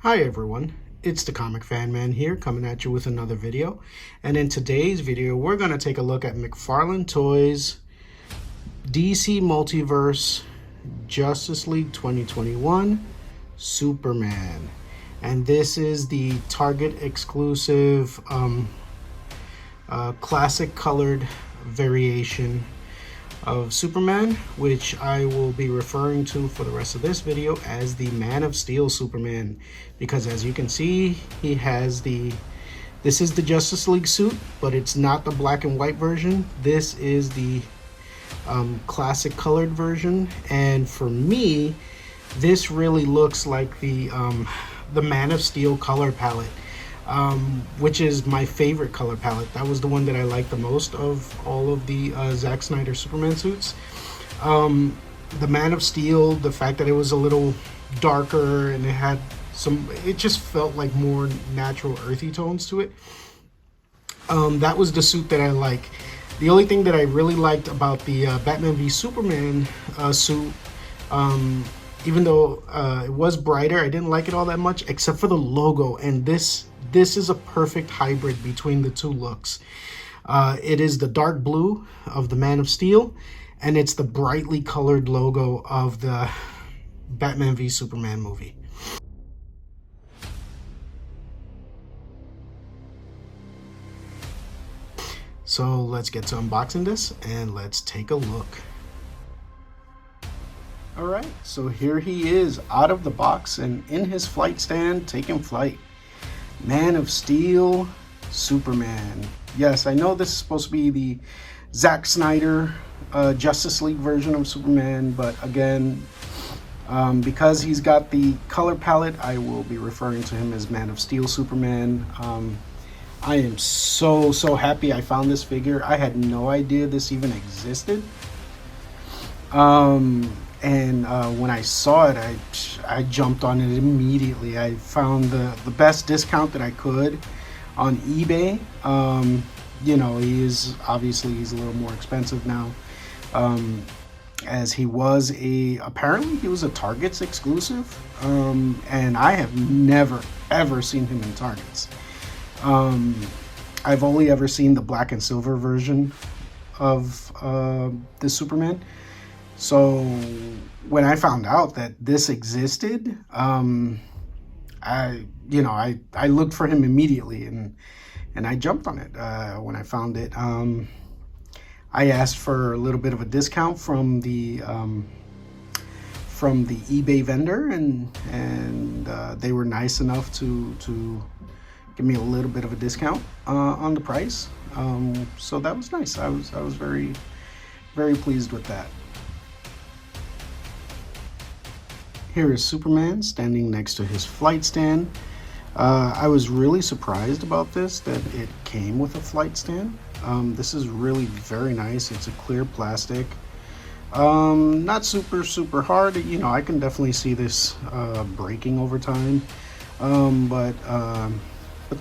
Hi everyone, it's the Comic Fan Man here coming at you with another video. And in today's video, we're going to take a look at McFarlane Toys DC Multiverse Justice League 2021 Superman. And this is the Target exclusive classic colored variation of Superman, which I will be referring to for the rest of this video as the Man of Steel Superman, because as you can see, he has this is the Justice League suit, but it's not the black and white version. This is the classic colored version, and for me, this really looks like the Man of Steel color palette, which is my favorite color palette. That was the one that I liked the most of all of the Zack Snyder Superman suits. The Man of Steel, the fact that it was a little darker and it just felt like more natural earthy tones to it. That was the suit that I like. The only thing that I really liked about the Batman v Superman suit, even though it was brighter, I didn't like it all that much, except for the logo. And this is a perfect hybrid between the two looks. It is the dark blue of the Man of Steel, and it's the brightly colored logo of the Batman v Superman movie. So let's get to unboxing this and let's take a look. All right, so here he is out of the box and in his flight stand, taking flight. Man of Steel Superman. Yes, I know this is supposed to be the Zack Snyder Justice League version of Superman, but again, because he's got the color palette, I will be referring to him as Man of Steel Superman. I am so happy I found this figure. I had no idea this even existed. And when I saw it, I jumped on it immediately. I found the best discount that I could on eBay. You know, he's a little more expensive now, as he was apparently he was a Target's exclusive, and I have never ever seen him in Targets. I've only ever seen the black and silver version of the Superman. So when I found out that this existed, I looked for him immediately and I jumped on it when I found it. I asked for a little bit of a discount from the eBay vendor, and they were nice enough to give me a little bit of a discount on the price. So that was nice. I was very pleased with that. Here is Superman standing next to his flight stand. I was really surprised about this, that it came with a flight stand. This is really very nice. It's a clear plastic. Not super hard. You know, I can definitely see this breaking over time. But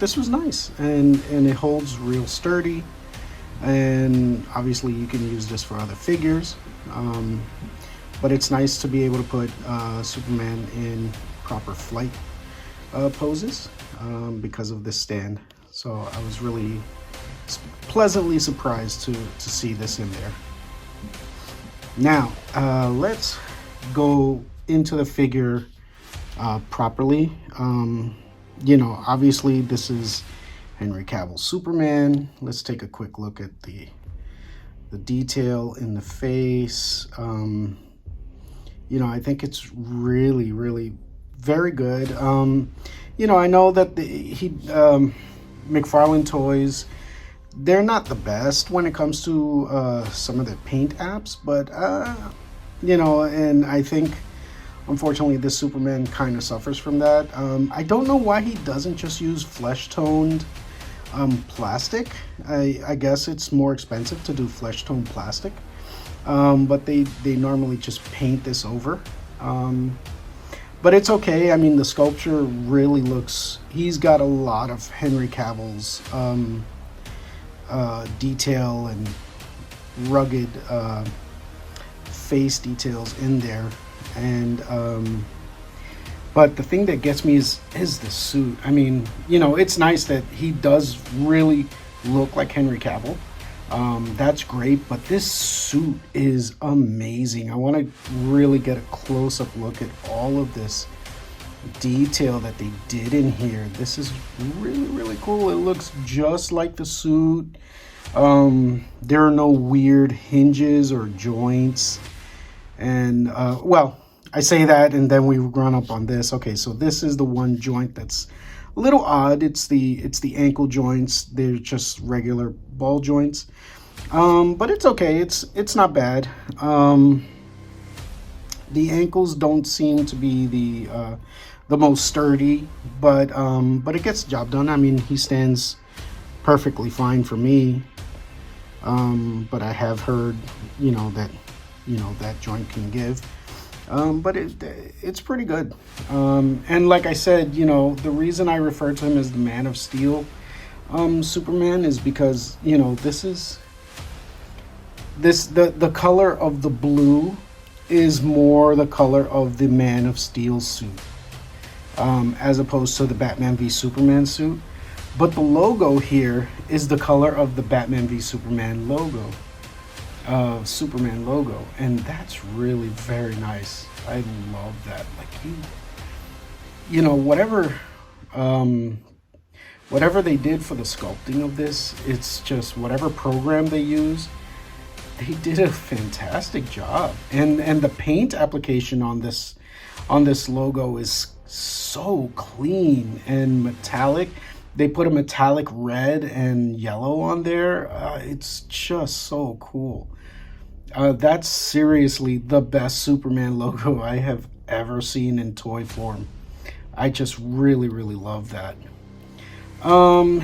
this was nice, and it holds real sturdy. And obviously you can use this for other figures. But it's nice to be able to put Superman in proper flight poses because of this stand. So I was really pleasantly surprised to see this in there. Now, let's go into the figure properly. You know, obviously this is Henry Cavill Superman. Let's take a quick look at the detail in the face. You know, I think it's really very good. You know, I know that McFarlane Toys, they're not the best when it comes to some of the paint apps, but you know, and I think unfortunately this Superman kind of suffers from that. I don't know why he doesn't just use flesh toned plastic. I guess it's more expensive to do flesh toned plastic. But they normally just paint this over. But it's okay. I mean, the sculpture really looks, he's got a lot of Henry Cavill's detail and rugged face details in there. And But the thing that gets me is the suit. I mean, you know, it's nice that he does really look like Henry Cavill. That's great, but this suit is amazing. I want to really get a close-up look at all of this detail that they did in here. This is really, really cool. It looks just like the suit. There are no weird hinges or joints. And, well, I say that, and then we run up on this. Okay, so this is the one joint that's a little odd. It's the ankle joints. They're just regular ball joints. But it's okay. It's not bad. The ankles don't seem to be the most sturdy, but it gets the job done. I mean, he stands perfectly fine for me. But I have heard, that joint can give. But it's pretty good. And like I said, the reason I refer to him as the Man of Steel Superman is because, the color of the blue is more the color of the Man of Steel suit, as opposed to the Batman v Superman suit. But the logo here is the color of the Batman v Superman logo. Superman logo, and that's really very nice. I love that. Like whatever they did for the sculpting of this, it's just whatever program they use, they did a fantastic job. And the paint application on this logo is so clean and metallic. They put a metallic red and yellow on there. It's just so cool. That's seriously the best Superman logo I have ever seen in toy form. I just really, really love that.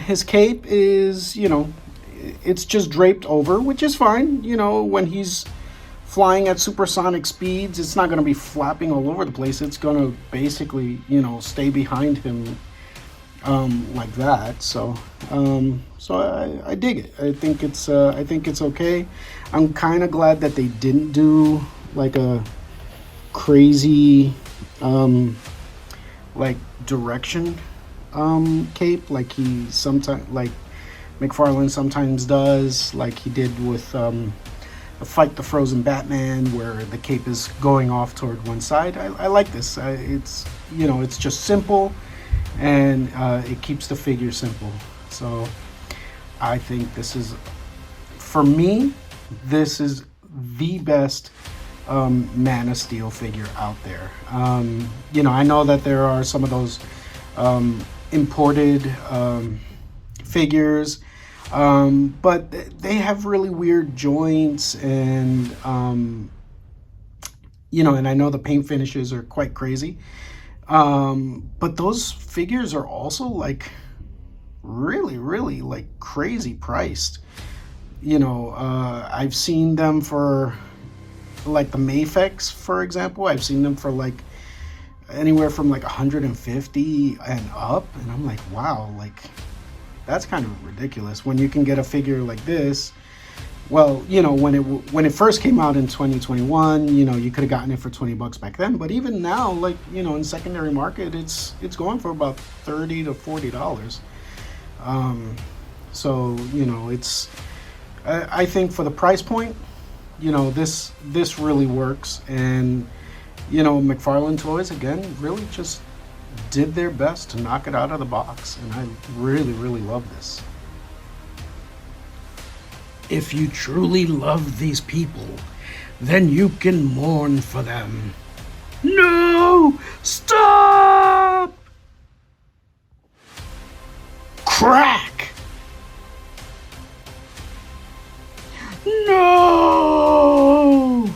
His cape is, it's just draped over, which is fine. When he's flying at supersonic speeds, it's not going to be flapping all over the place. It's going to basically, stay behind him like that. So I dig it. I think it's okay. I'm kind of glad that they didn't do like a crazy like direction cape like he sometimes, like McFarlane sometimes does, like he did with Fight the Frozen Batman, where the cape is going off toward one side. I like this. It's just simple, and it keeps the figure simple. So I think this is, for me, this is the best Man of Steel figure out there. I know that there are some of those imported figures, but they have really weird joints, and and I know the paint finishes are quite crazy. But those figures are also like really, really like crazy priced. I've seen them for like the Mafex, for example. I've seen them for like anywhere from like 150 and up, and I'm like, wow, like that's kind of ridiculous when you can get a figure like this. Well, when it first came out in 2021, you could have gotten it for $20 back then. But even now, like, in secondary market, it's going for about $30 to $40. So, it's, I think for the price point, this really works. And, McFarlane Toys, again, really just did their best to knock it out of the box. And I really, really love this. If you truly love these people, then you can mourn for them. No! Stop! Crack! No!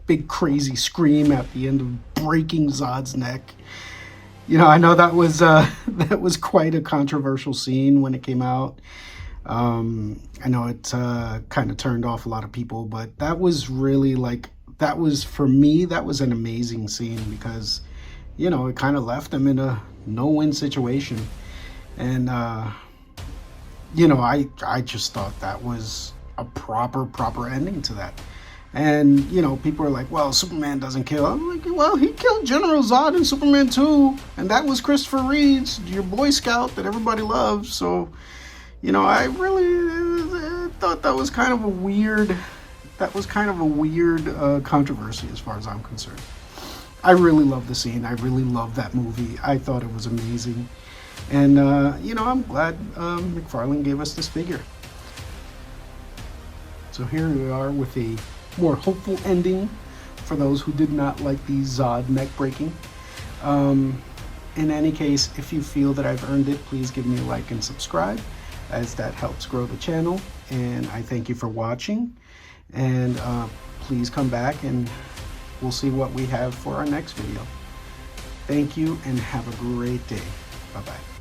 Big crazy scream at the end of breaking Zod's neck. I know that was quite a controversial scene when it came out. I know it kind of turned off a lot of people, but that was really for me, that was an amazing scene because, it kind of left them in a no-win situation. And, I just thought that was a proper ending to that. And, you know, people are like, well, Superman doesn't kill. I'm like, well, he killed General Zod in Superman 2. And that was Christopher Reeve's, your Boy Scout that everybody loves. So, you know, I really thought that was kind of a weird, controversy as far as I'm concerned. I really love the scene. I really love that movie. I thought it was amazing. And, you know, I'm glad McFarlane gave us this figure. So here we are with a more hopeful ending for those who did not like the Zod neck breaking. In any case, if you feel that I've earned it, please give me a like and subscribe, as that helps grow the channel. And I thank you for watching. And please come back and we'll see what we have for our next video. Thank you and have a great day. Bye-bye.